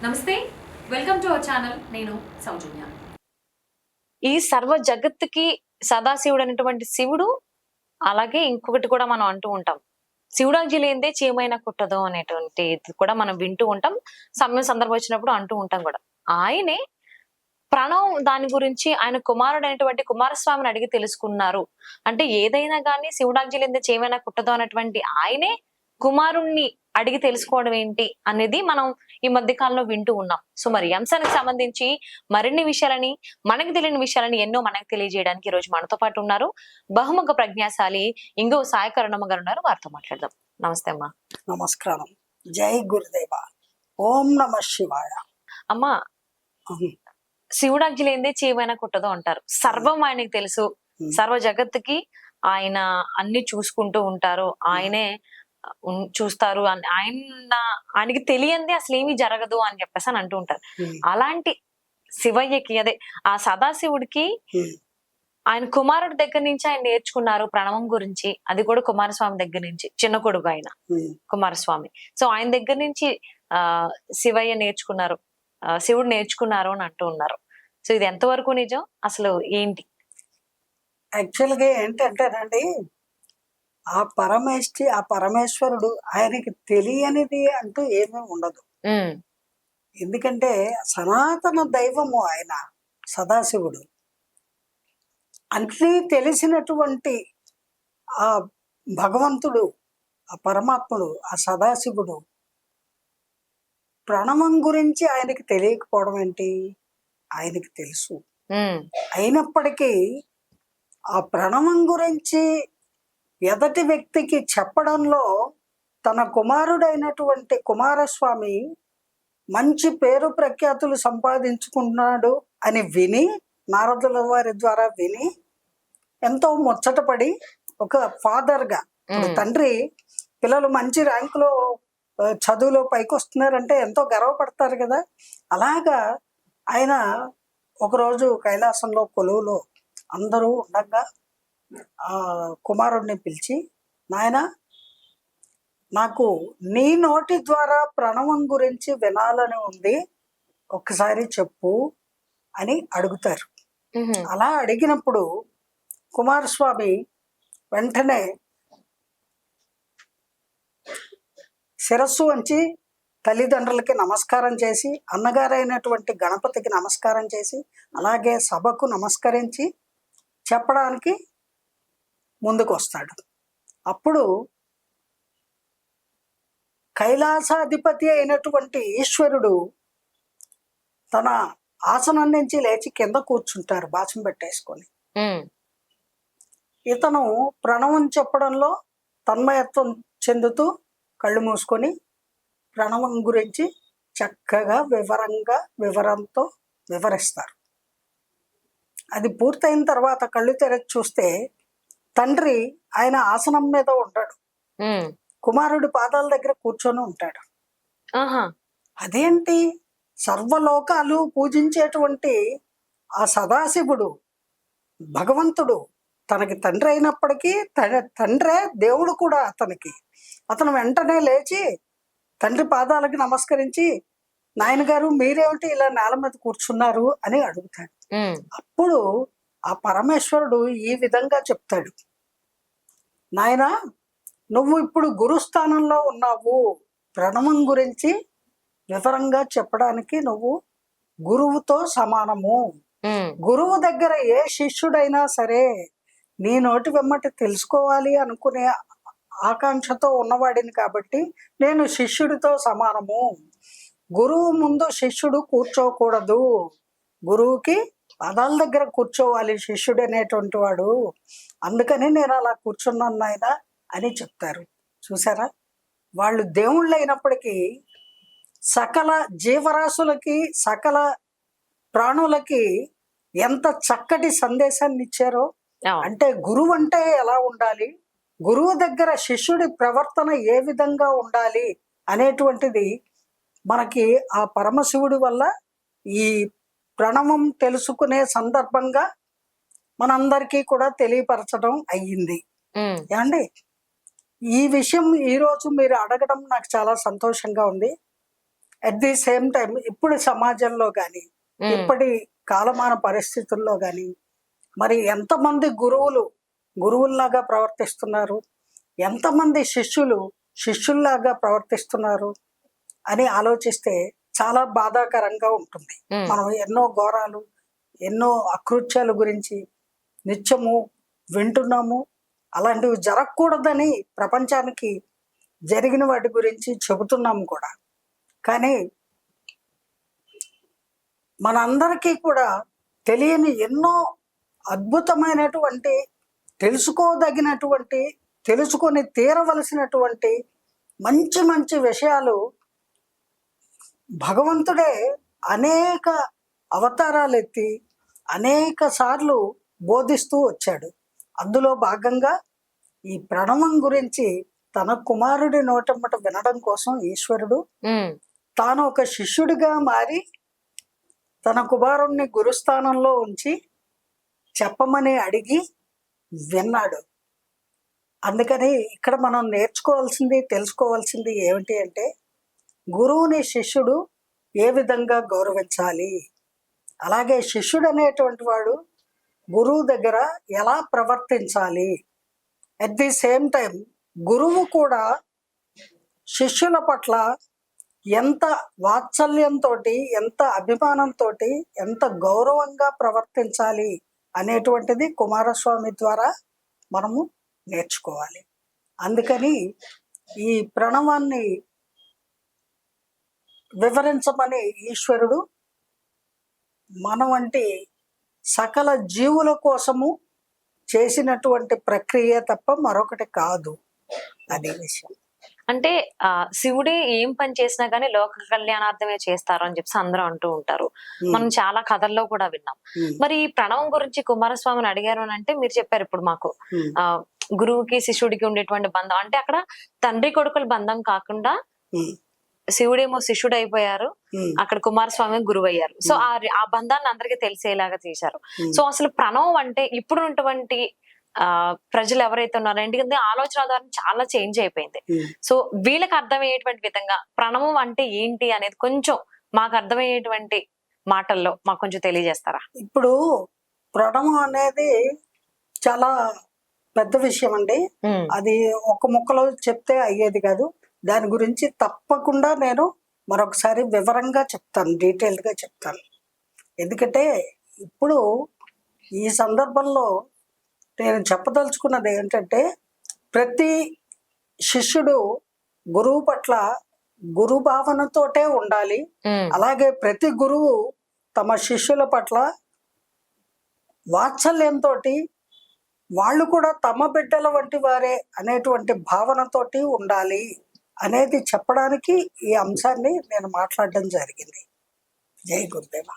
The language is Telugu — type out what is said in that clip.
నమస్తే, వెల్కమ్ టు అవర్ ఛానల్. నేను సౌజన్య. ఈ సర్వ జగత్తుకి సదాశివుడు అనేటువంటి శివుడు, అలాగే ఇంకొకటి కూడా మనం అంటూ ఉంటాం. శివుడాజ్ఞ లేనిదే చీమైనా కుట్టదు అనేటువంటిది కూడా మనం వింటూ ఉంటాం. సమయం సందర్భం వచ్చినప్పుడు అంటూ ఉంటాం కూడా. ఆయనే ప్రణవ్ దాని గురించి ఆయన కుమారుడైనటువంటి కుమారస్వామిని అడిగి తెలుసుకున్నారు. అంటే ఏదైనా గాని శివుడాజ్ఞ లేనిదే చీమైనా కుట్టదు అన్నటువంటి ఆయనే కుమారుణ్ణి అడిగి తెలుసుకోవడం ఏంటి అనేది మనం ఈ మధ్య కాలంలో వింటూ ఉన్నాం. సో మరి ఈ అంశానికి సంబంధించి మరిన్ని విషయాలని, మనకు తెలియని విషయాలని ఎన్నో మనకు తెలియజేయడానికి ఈ రోజు మనతో పాటు ఉన్నారు బహుముఖ ప్రజ్ఞాశాలి ఇంగో సాయి కరుణమ్మ గారు ఉన్నారు. వారితో మాట్లాడదాం. నమస్తే అమ్మా. నమస్కారం. జై గురుదేవ. ఓం నమ శివాయ. అమ్మా, శివుడాజ్ఞ లేనిదే చీమైనా కుట్టదు అంటారు. సర్వం ఆయనకి తెలుసు, సర్వ జగత్తుకి ఆయన అన్ని చూసుకుంటూ ఉంటారు, ఆయనే చూస్తారు, ఆయనకి తెలియంది అసలు ఏమీ జరగదు అని చెప్పేసి అని అంటూ ఉంటారు. అలాంటి శివయ్యకి, అదే ఆ సదాశివుడికి ఆయన కుమారుడి దగ్గర నుంచి ఆయన నేర్చుకున్నారు ప్రణవం గురించి. అది కూడా కుమారస్వామి దగ్గర నుంచి, చిన్న కొడుకు ఆయన కుమారస్వామి. సో ఆయన దగ్గర నుంచి శివయ్య నేర్చుకున్నారు, శివుడు నేర్చుకున్నారు అని అంటూ ఉన్నారు. సో ఇది ఎంతవరకు నిజం, అసలు ఏంటి? యాక్చువల్గా ఏంటంటేనండి, ఆ పరమేశ్వరుడు ఆయనకి తెలియనిది అంటూ ఏమీ ఉండదు. ఎందుకంటే సనాతన దైవము ఆయన సదాశివుడు. అన్నీ తెలిసినటువంటి ఆ భగవంతుడు, ఆ పరమాత్ముడు, ఆ సదాశివుడు ప్రణవం గురించి ఆయనకి తెలియకపోవడం ఏంటి? ఆయనకి తెలుసు. అయినప్పటికీ ఆ ప్రణవం గురించి ఎదటి వ్యక్తికి చెప్పడంలో తన కుమారుడైనటువంటి కుమారస్వామి మంచి పేరు ప్రఖ్యాతులు సంపాదించుకున్నాడు అని విని, నారదుల వారి ద్వారా విని ఎంతో ముచ్చటపడి, ఒక ఫాదర్గా, తండ్రి పిల్లలు మంచి ర్యాంకులో చదువులో పైకి వస్తున్నారంటే ఎంతో గర్వపడతారు కదా. అలాగా ఆయన ఒకరోజు కైలాసంలో కొలువులో అందరూ ఉండగా ఆ కుమారుడిని పిలిచి, నాయన, నాకు నీ నోటి ద్వారా ప్రణవం గురించి వినాలని ఉంది, ఒక్కసారి చెప్పు అని అడుగుతారు. అలా అడిగినప్పుడు కుమారస్వామి వెంటనే శిరస్సు వంచి తల్లిదండ్రులకి నమస్కారం చేసి, అన్నగారైనటువంటి గణపతికి నమస్కారం చేసి, అలాగే సభకు నమస్కరించి చెప్పడానికి ముందుకు వస్తాడు. అప్పుడు కైలాసాధిపతి అయినటువంటి ఈశ్వరుడు తన ఆసనం నుంచి లేచి కింద కూర్చుంటారు బాచం పెట్టేసుకొని. ఇతను ప్రణవం చెప్పడంలో తన్మయత్వం చెందుతూ కళ్ళు మూసుకొని ప్రణవం గురించి చక్కగా వివరంతో వివరిస్తారు. అది పూర్తయిన తర్వాత కళ్ళు తెరచి చూస్తే తండ్రి ఆయన ఆసనం మీద ఉంటాడు, కుమారుడి పాదాల దగ్గర కూర్చొని ఉంటాడు. అదేంటి, సర్వలోకాలు పూజించేటువంటి ఆ సదాశివుడు భగవంతుడు తనకి తండ్రి అయినప్పటికీ తండ్రే దేవుడు కూడా అతనికి. అతను వెంటనే లేచి తండ్రి పాదాలకి నమస్కరించి, నాయనగారు మీరేమిటి ఇలా నేల మీద కూర్చున్నారు అని అడుగుతాడు. అప్పుడు ఆ పరమేశ్వరుడు ఈ విధంగా చెప్తాడు, నాయన, నువ్వు ఇప్పుడు గురుస్థానంలో ఉన్నావు, ప్రణవం గురించి వివరంగా చెప్పడానికి నువ్వు గురువుతో సమానము. గురువు దగ్గర ఏ శిష్యుడైనా సరే నీ నోటి వెమ్మటి తెలుసుకోవాలి అనుకునే ఆకాంక్షతో ఉన్నవాడిని కాబట్టి నేను శిష్యుడితో సమానము. గురువు ముందు శిష్యుడు కూర్చోకూడదు, గురువుకి పాదాల దగ్గర కూర్చోవాలి శిష్యుడు అనేటువంటి వాడు, అందుకని నేను అలా కూర్చున్నాను నాయన అని చెప్తారు. చూసారా, వాళ్ళు దేవుళ్ళు అయినప్పటికీ సకల జీవరాశులకి, సకల ప్రాణులకి ఎంత చక్కటి సందేశాన్ని ఇచ్చారో. అంటే గురువు అంటే ఎలా ఉండాలి, గురువు దగ్గర శిష్యుడి ప్రవర్తన ఏ విధంగా ఉండాలి అనేటువంటిది మనకి ఆ పరమశివుడి వల్ల ఈ ప్రణవం తెలుసుకునే సందర్భంగా మనందరికీ కూడా తెలియపరచడం అయ్యింది. ఏమండి, ఈ విషయం ఈరోజు మీరు అడగడం నాకు చాలా సంతోషంగా ఉంది. అట్ ది సేమ్ టైం ఇప్పుడు సమాజంలో కానీ ఇప్పటి కాలమాన పరిస్థితుల్లో కానీ మరి ఎంతమంది గురువుల్లాగా ప్రవర్తిస్తున్నారు, ఎంతమంది శిష్యుల్లాగా ప్రవర్తిస్తున్నారు అని ఆలోచిస్తే చాలా బాధాకరంగా ఉంటుంది. మనం ఎన్నో ఘోరాలు, ఎన్నో అకృత్యాల గురించి నిత్యము వింటున్నాము. అలాంటివి జరగకూడదని ప్రపంచానికి జరిగిన వాటి గురించి చెబుతున్నాము కూడా. కానీ మనందరికీ కూడా తెలియని ఎన్నో అద్భుతమైనటువంటి, తెలుసుకోదగినటువంటి, తెలుసుకొని తీరవలసినటువంటి మంచి మంచి విషయాలు భగవంతుడే అనేక అవతారాలు ఎత్తి అనేక సార్లు బోధిస్తూ వచ్చాడు. అందులో భాగంగా ఈ ప్రణవం గురించి తన కుమారుడి నోటమ్మట వినడం కోసం ఈశ్వరుడు తాను ఒక శిష్యుడిగా మారి తన కుమారుణ్ణి గురుస్థానంలో ఉంచి చెప్పమని అడిగి విన్నాడు. అందుకని ఇక్కడ మనం నేర్చుకోవాల్సింది, తెలుసుకోవాల్సింది ఏమిటి అంటే, గురువుని శిష్యుడు ఏ విధంగా గౌరవించాలి, అలాగే శిష్యుడు అనేటువంటి వాడు గురువు దగ్గర ఎలా ప్రవర్తించాలి. అట్ ది సేమ్ టైం గురువు కూడా శిష్యుల పట్ల ఎంత వాత్సల్యంతో, ఎంత అభిమానంతో, ఎంత గౌరవంగా ప్రవర్తించాలి అనేటువంటిది కుమారస్వామి ద్వారా మనము నేర్చుకోవాలి. అందుకని ఈ ప్రణవాన్ని వివరించమని ఈశ్వరుడు మన వంటి సకల జీవుల కోసము చేసినటువంటి ప్రక్రియ తప్ప మరొకటి కాదు. అదే విషయం. అంటే శివుడే ఏం పని చేసినా గానీ లోక కళ్యాణార్థమే చేస్తారు అని చెప్పి అందరూ అంటూ ఉంటారు. మనం చాలా కథల్లో కూడా విన్నాం. మరి ఈ ప్రణవం గురించి కుమారస్వామిని అడిగారు అని అంటే మీరు చెప్పారు ఇప్పుడు మాకు గురువుకి శిష్యుడికి ఉండేటువంటి బంధం అంటే అక్కడ తండ్రి కొడుకుల బంధం కాకుండా శివుడేమో శిష్యుడు అయిపోయారు, అక్కడ కుమారస్వామి గురువు అయ్యారు. సో ఆ బంధాన్ని అందరికీ తెలిసేలాగా చేశారు. సో అసలు ప్రణవం అంటే ఇప్పుడు ఉన్నటువంటి ప్రజలు ఎవరైతే ఉన్నారో ఎందుకంటే ఆలోచన ద్వారా చాలా చేంజ్ అయిపోయింది. సో వీళ్ళకి అర్థమయ్యేటువంటి విధంగా ప్రణవం అంటే ఏంటి అనేది కొంచెం మాకు అర్థమయ్యేటువంటి మాటల్లో మాకు కొంచెం తెలియజేస్తారా? ఇప్పుడు ప్రణవం అనేది చాలా పెద్ద విషయం అండి. అది ఒక ముక్కలో చెప్తే అయ్యేది కాదు. దాని గురించి తప్పకుండా నేను మరొకసారి వివరంగా చెప్తాను, డీటెయిల్డ్గా చెప్తాను. ఎందుకంటే ఇప్పుడు ఈ సందర్భంలో నేను చెప్పదలుచుకున్నది ఏంటంటే, ప్రతి శిష్యుడు గురువు పట్ల గురు భావనతోటే ఉండాలి. అలాగే ప్రతి గురువు తమ శిష్యుల పట్ల వాత్సల్యంతో వాళ్ళు కూడా తమ బిడ్డల వంటి వారే అనేటువంటి భావనతోటి ఉండాలి అనేది చెప్పడానికి ఈ అంశాన్ని నేను మాట్లాడడం జరిగింది. జై గురుదేవ.